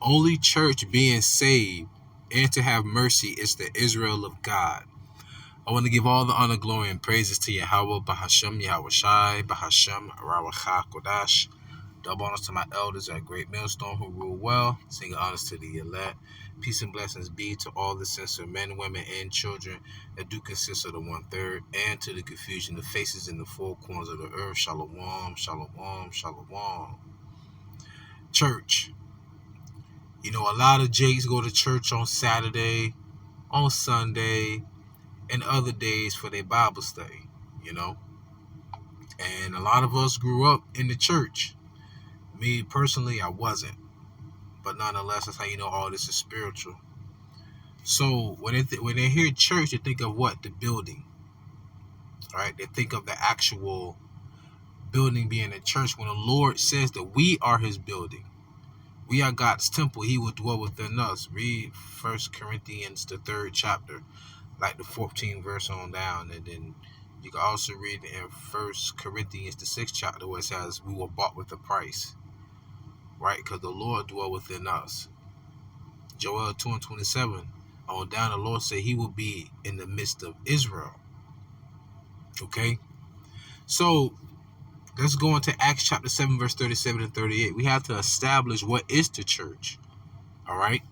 only church being saved and to have mercy is the Israel of God. I want to give all the honor, glory, and praises to YAHAWAH, BaHaShem, YAHAWASHI, BaHaShem, RAWACHAA, QADASH. Double honors to my elders at Great Millstone who rule well. Singing honors to the elect. Peace and blessings be to all the sincere men, women, and children that do consist of the 1/3, and to the confusion of faces in the four corners of the earth. Shalom, shalom, shalom. Church. You know, a lot of Jakes go to church on Saturday, on Sunday, and other days for their Bible study, you know. And a lot of us grew up in the church. Me, personally, I wasn't. But nonetheless, that's how you know all this is spiritual. So when they hear church, they think of what? The building. Right? They think of the actual building being a church when the Lord says that we are his building. We are God's temple. He will dwell within us. Read 1 Corinthians, the 3rd chapter, like the 14th verse on down. And then you can also read in 1 Corinthians, the 6th chapter, where it says we were bought with a price. Right? Because the Lord dwell within us. Joel 2:27 on down, the Lord said he will be in the midst of Israel. Okay? So let's go into Acts chapter 7, verse 37 and 38. We have to establish what is the church. All right?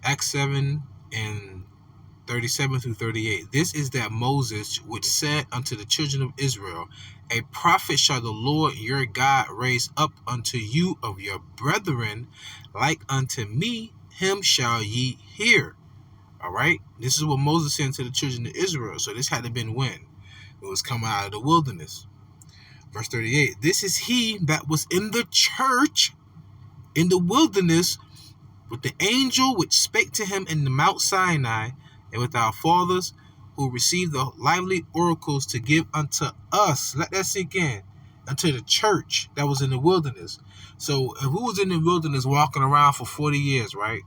Acts 7 and 37 through 38. This is that Moses which said unto the children of Israel, a prophet shall the Lord your God raise up unto you of your brethren, like unto me, him shall ye hear. All right? This is what Moses said to the children of Israel. So this had to have been when? It was coming out of the wilderness. Verse 38. This is he that was in the church in the wilderness with the angel which spake to him in the Mount Sinai, and with our fathers who received the lively oracles to give unto us. Let that sink in. Unto the church that was in the wilderness. So if we was in the wilderness walking around for 40 years, right?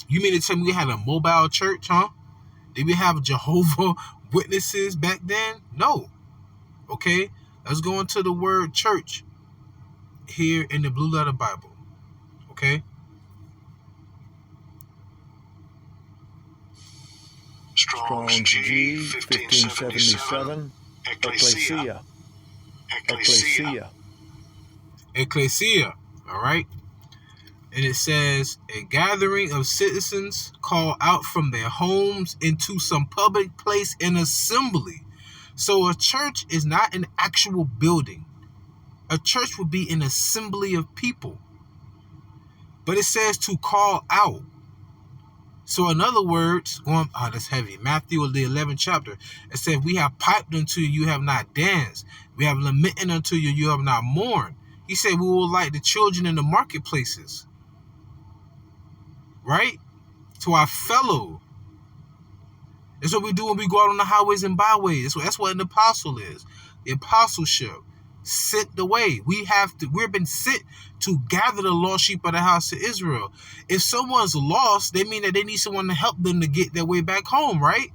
You mean to tell me we had a mobile church, huh? Did we have Jehovah Witnesses back then? No. Okay? Let's go into the word church here in the Blue Letter Bible. Okay? Strong's G 1577. Ecclesia. Ecclesia. All right? And it says, a gathering of citizens called out from their homes into some public place in assembly. So a church is not an actual building. A church would be an assembly of people. But it says to call out. So in other words, that's heavy. Matthew, the 11th chapter, it says, we have piped unto you, you have not danced. We have lamented unto you, you have not mourned. He said we will like the children in the marketplaces. Right? To our fellow. That's what we do when we go out on the highways and byways. That's what an apostle is. The apostleship. Sent the way. We've been sent to gather the lost sheep of the house of Israel. If someone's lost, they mean that they need someone to help them to get their way back home, right?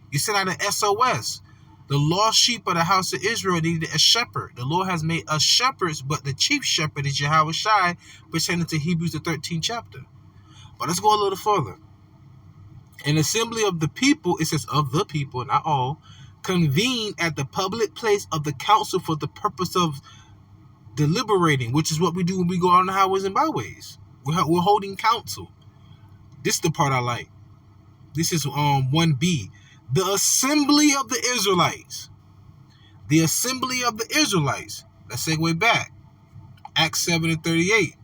You send out an SOS. The lost sheep of the house of Israel needed a shepherd. The Lord has made us shepherds, but the chief shepherd is YAHAWASHI, pertaining to Hebrews the 13th chapter. But let's go a little further. An assembly of the people, it says of the people, not all, convene at the public place of the council for the purpose of deliberating, which is what we do when we go out on the highways and byways. We're holding council. This is the part I like. This is 1B. The assembly of the Israelites. The assembly of the Israelites. Let's segue back. Acts 7 and 38.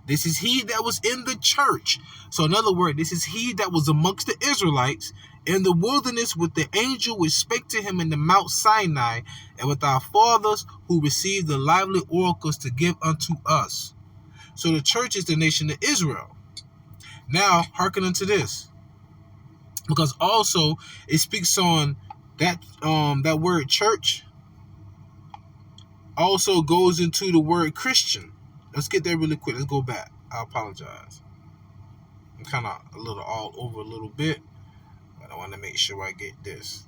This is he that was in the church. So in other words, this is he that was amongst the Israelites in the wilderness with the angel which spake to him in the Mount Sinai, and with our fathers who received the lively oracles to give unto us. So the church is the nation of Israel. Now, hearken unto this. Because also it speaks on that word church also goes into the word Christian. Let's get there really quick. Let's go back. I apologize. I'm kind of a little all over a little bit, but I want to make sure I get this.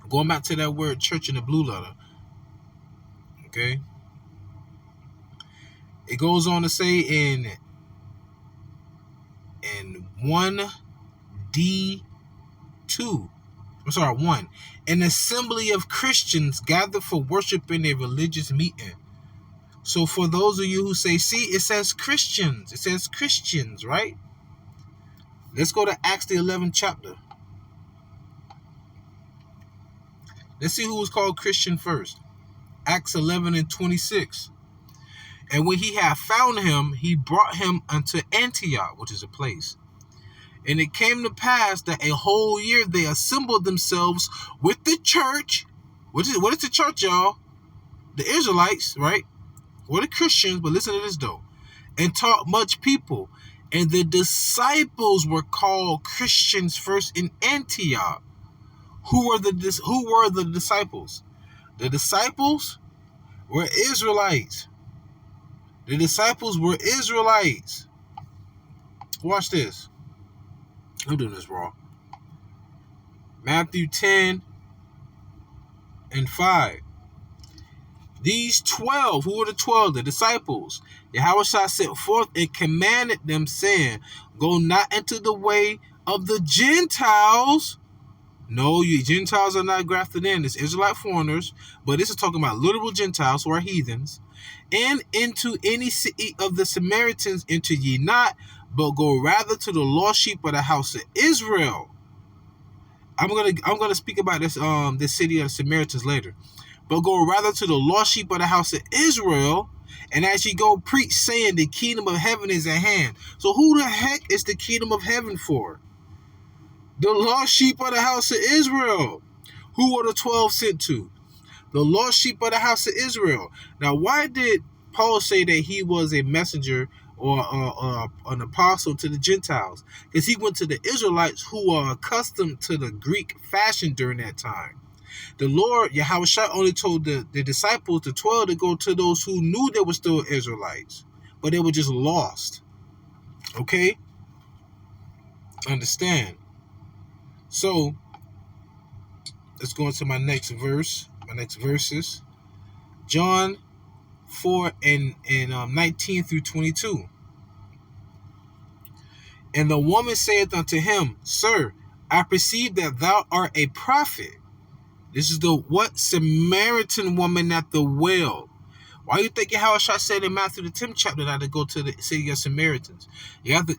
Going back to that word church in the blue letter. Okay. It goes on to say in 1D2, I'm sorry, 1, an assembly of Christians gather for worship in a religious meeting. So for those of you who say, see, it says Christians. It says Christians, right? Let's go to Acts the 11th chapter. Let's see who was called Christian first. Acts 11 and 26. And when he had found him, he brought him unto Antioch, which is a place. And it came to pass that a whole year they assembled themselves with the church. What is the church, y'all? The Israelites, right? Or the Christians, but listen to this though. And taught much people. And the disciples were called Christians first in Antioch. Who were the disciples? The disciples were Israelites. The disciples were Israelites. Watch this. I'm doing this wrong. Matthew 10 and 5. These 12, who were the 12? The disciples. Yahawashi sent forth and commanded them, saying, go not into the way of the Gentiles. No, you Gentiles are not grafted in. It's Israelite foreigners, but this is talking about literal Gentiles who are heathens. And into any city of the Samaritans enter ye not, but go rather to the lost sheep of the house of Israel. I'm gonna speak about this city of the Samaritans later. But go rather to the lost sheep of the house of Israel, and as ye go preach, saying the kingdom of heaven is at hand. So who the heck is the kingdom of heaven for? The lost sheep of the house of Israel. Who were the 12 sent to? The lost sheep of the house of Israel. Now, why did Paul say that he was a messenger or an apostle to the Gentiles? Because he went to the Israelites who are accustomed to the Greek fashion during that time. The Lord, Yahawashi, only told the disciples, the 12, to go to those who knew they were still Israelites, but they were just lost. Okay? Understand? So, let's go into my next verse. My next verses. John 4 and 19 through 22. And the woman saith unto him, Sir, I perceive that thou art a prophet. This is the what? Samaritan woman at the well. Why you think Yahawashi said in Matthew the 10th chapter that to go to the city of Samaritans? You have to,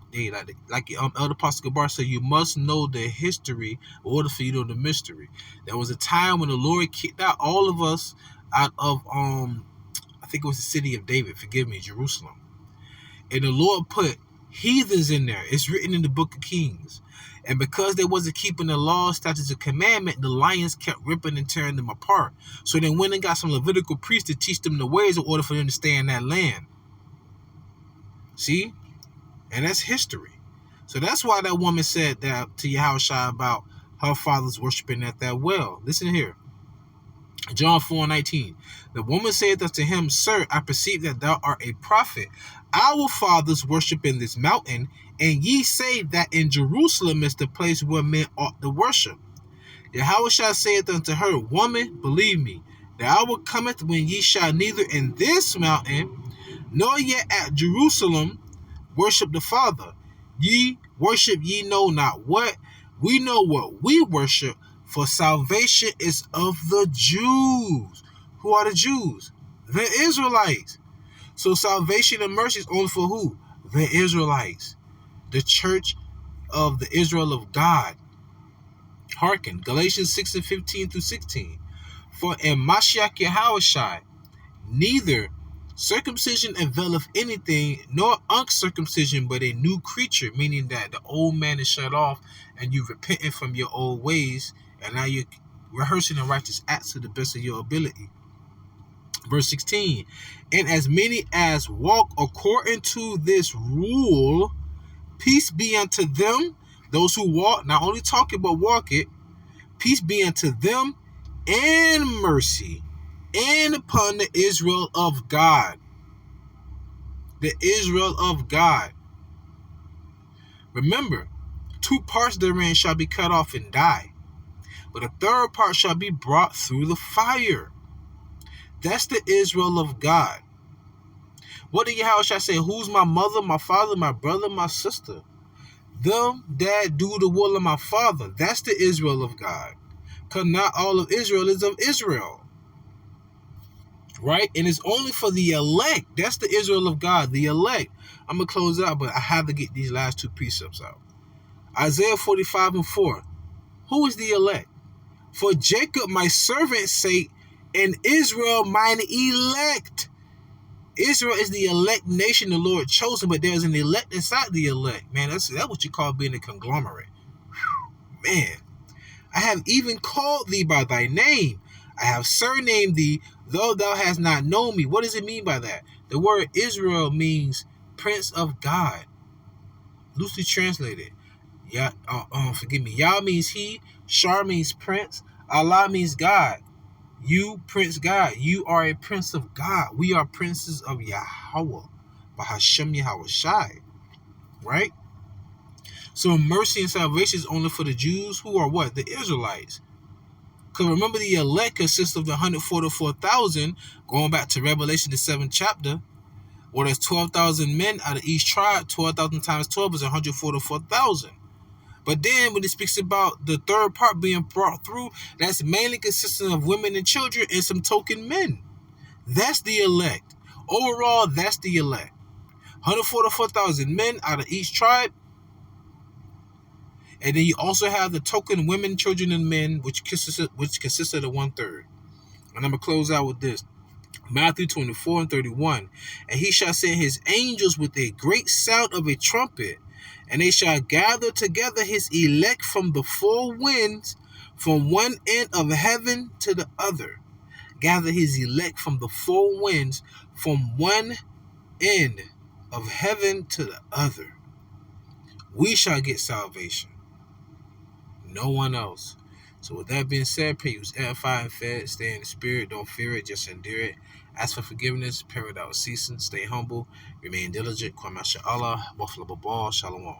like Elder Apostle GABAR said, you must know the history in order for you to know the mystery. There was a time when the Lord kicked out all of us out of I think it was the city of David, forgive me, Jerusalem. And the Lord put heathens in there. It's written in the book of Kings. And because they wasn't keeping the law, statutes, and commandment, the lions kept ripping and tearing them apart. So they went and got some Levitical priests to teach them the ways in order for them to stay in that land. See? And that's history. So that's why that woman said that to Yahawashi about her fathers worshiping at that well. Listen here. John 4:19. The woman saith unto him, Sir, I perceive that thou art a prophet. Our fathers worship in this mountain, and ye say that in Jerusalem is the place where men ought to worship. Yahawashi saith unto her, Woman, believe me, the hour cometh when ye shall neither in this mountain, nor yet at Jerusalem worship the Father. Ye worship ye know not what. We know what we worship, for salvation is of the Jews. Who are the Jews? The Israelites. So salvation and mercy is only for who? The Israelites. The church of the Israel of God. Hearken, Galatians 6 and 15 through 16. For in Mashiach Yahawashi, neither circumcision availeth anything, nor uncircumcision, but a new creature, meaning that the old man is shut off, and you've repented from your old ways, and now you're rehearsing the righteous acts to the best of your ability. Verse 16, and as many as walk according to this rule, peace be unto them, those who walk, not only talk it, but walk it, peace be unto them, and mercy, and upon the Israel of God. The Israel of God. Remember, 2 parts therein shall be cut off and die, but a third part shall be brought through the fire. That's the Israel of God. What did Yahawashi say? Who's my mother, my father, my brother, my sister? Them that do the will of my Father. That's the Israel of God. Because not all of Israel is of Israel. Right? And it's only for the elect. That's the Israel of God, the elect. I'm going to close out, but I have to get these last two precepts out. Isaiah 45:4. Who is the elect? For Jacob my servant's sake, and Israel mine elect. Israel is the elect nation the Lord chosen, but there's an elect inside the elect. Man, that's what you call being a conglomerate. Whew, man. I have even called thee by thy name. I have surnamed thee, though thou hast not known me. What does it mean by that? The word Israel means Prince of God. Loosely translated. Forgive me. Yah means he. Shar means prince. Allah means God. You, Prince God. You are a prince of God. We are princes of Yahawah. Bahashem Yahawashi. Right? So mercy and salvation is only for the Jews who are what? The Israelites. Because remember, the elect consists of the 144,000, going back to Revelation, the 7th chapter, where there's 12,000 men out of each tribe. 12,000 times 12 is 144,000. But then when it speaks about the third part being brought through, that's mainly consisting of women and children and some token men. That's the elect. Overall, that's the elect. 144,000 men out of each tribe. And then you also have the token women, children, and men, which consists of the 1/3. And I'm going to close out with this. Matthew 24:31. And he shall send his angels with a great sound of a trumpet, and they shall gather together his elect from the four winds, from one end of heaven to the other. Gather his elect from the four winds, from one end of heaven to the other. We shall get salvation. No one else. So with that being said, pray you was edified and fed. Stay in the spirit. Don't fear it. Just endure it. Ask for forgiveness. Pray without ceasing. Stay humble. Remain diligent. Kwame Allah. Shalom.